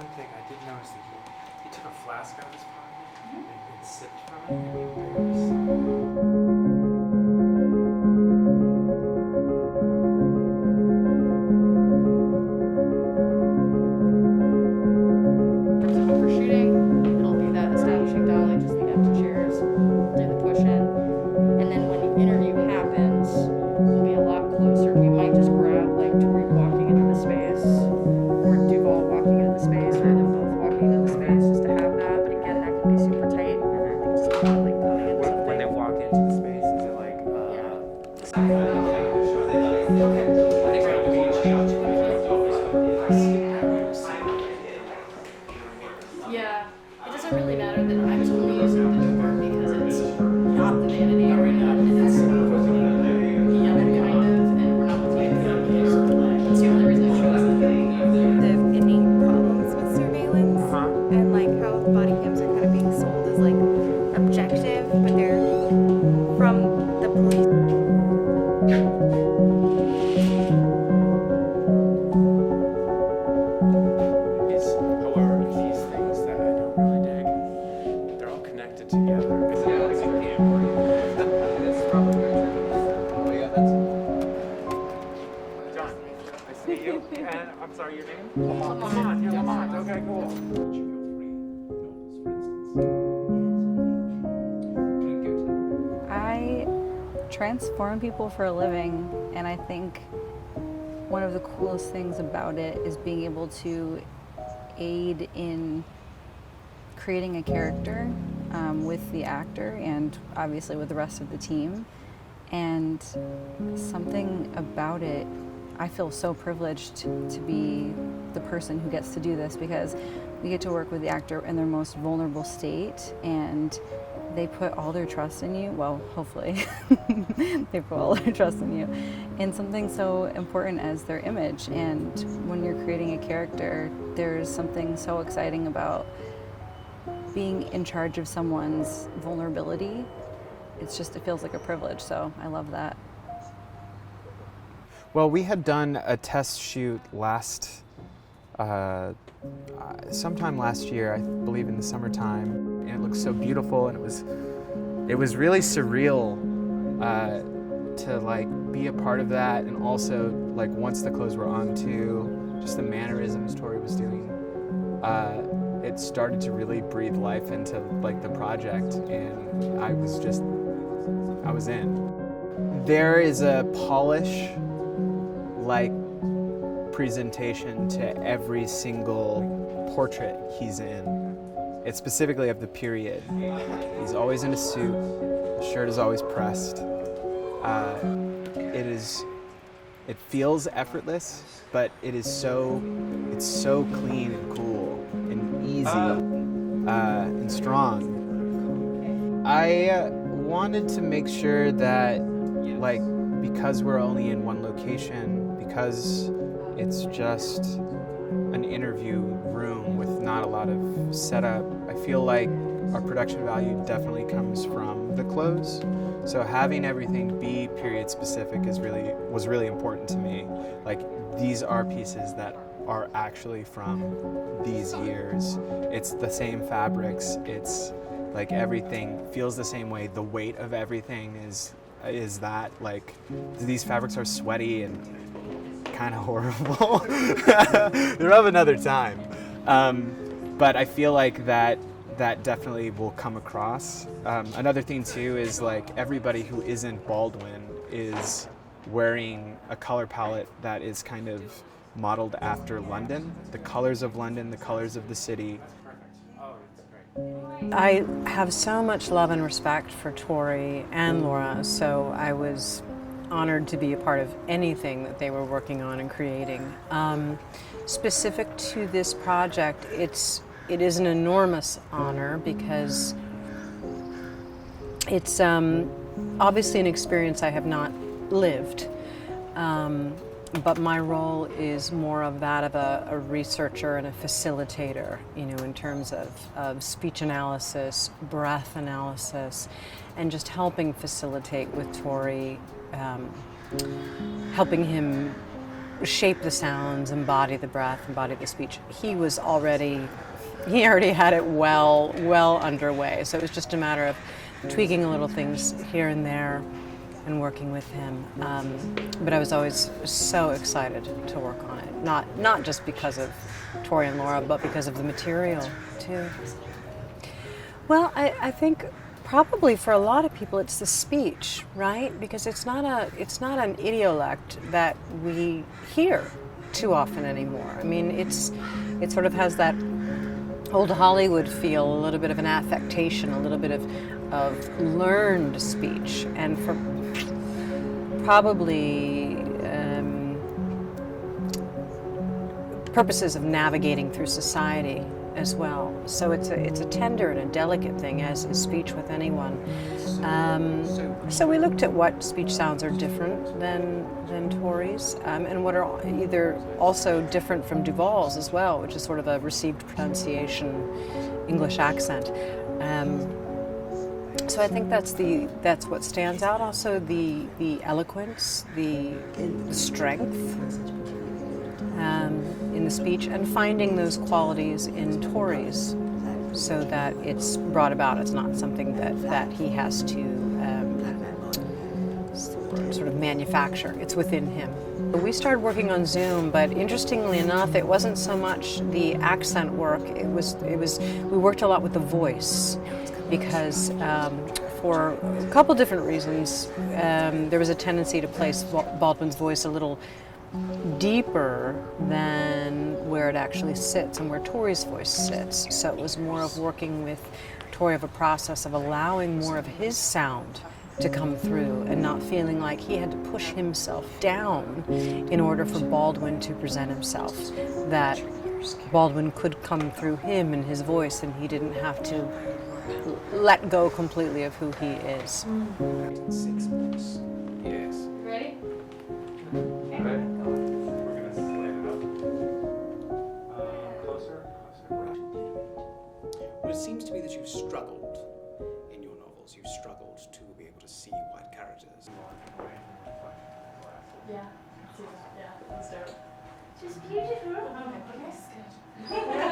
one thing I did notice that he took a flask out of his pocket and sipped from it, and he barely saw. Lamont. You're Lamont. Okay, cool. I transform people for a living, and I think one of the coolest things about it is being able to aid in creating a character with the actor and obviously with the rest of the team. And something about it, I feel so privileged to be the person who gets to do this, because we get to work with the actor in their most vulnerable state, and they put all their trust in you. Well, hopefully they put all their trust in you in something so important as their image. And when you're creating a character, there's something so exciting about being in charge of someone's vulnerability. It feels like a privilege, so I love that. Well, we had done a test shoot sometime last year, I believe in the summertime, and it looked so beautiful, and it was really surreal to like be a part of that, and also like once the clothes were on too, just the mannerisms Tory was doing, it started to really breathe life into like the project, and I was in. There is a polish like presentation to every single portrait he's in. It's specifically of the period. He's always in a suit, the shirt is always pressed. It feels effortless, but it's so clean and cool and easy and strong. I wanted to make sure that, like, because we're only in one location, because it's just an interview room with not a lot of setup, I feel like our production value definitely comes from the clothes. So having everything be period specific was really important to me. Like, these are pieces that are actually from these years. It's the same fabrics. It's like everything feels the same way. The weight of everything is that, like, these fabrics are sweaty and kind of horrible. They're of another time. But I feel like that definitely will come across. Another thing too is, like, everybody who isn't Baldwin is wearing a color palette that is kind of modeled after London, the colors of London, the colors of the city. I have so much love and respect for Tory and Laura, so I was honored to be a part of anything that they were working on and creating. Specific to this project, it is an enormous honor because it's obviously an experience I have not lived, but my role is more of that of a researcher and a facilitator, in terms of speech analysis, breath analysis, and just helping facilitate with Tory, helping him shape the sounds, embody the breath, embody the speech. He already had it well underway. So it was just a matter of tweaking a little things here and there and working with him. But I was always so excited to work on it. Not just because of Tory and Laura, but because of the material too. Well, I think probably for a lot of people it's the speech, right? Because it's not an idiolect that we hear too often anymore. I mean, it sort of has that old Hollywood feel, a little bit of an affectation, a little bit of learned speech, and for probably purposes of navigating through society as well. So it's a tender and a delicate thing, as is speech with anyone. So we looked at what speech sounds are different than Tory's, and what are either also different from Duval's as well, which is sort of a received pronunciation English accent. So I think that's what stands out. Also the eloquence, the strength in the speech, and finding those qualities in Tory's, so that it's brought about. It's not something that he has to sort of manufacture. It's within him. We started working on Zoom, but interestingly enough, it wasn't so much the accent work. It was we worked a lot with the voice, because for a couple different reasons, there was a tendency to place Baldwin's voice a little deeper than where it actually sits and where Tory's voice sits. So it was more of working with Tory, of a process of allowing more of his sound to come through and not feeling like he had to push himself down in order for Baldwin to present himself. That Baldwin could come through him and his voice, and he didn't have to let go completely of who he is. 6 months. Yes. Ready? Ready? We're going to stand it up. Closer. Well, it seems to me that you've struggled in your novels. You've struggled to be able to see white characters. Yeah. Yeah, let's do it. She's beautiful. Oh my goodness. Good.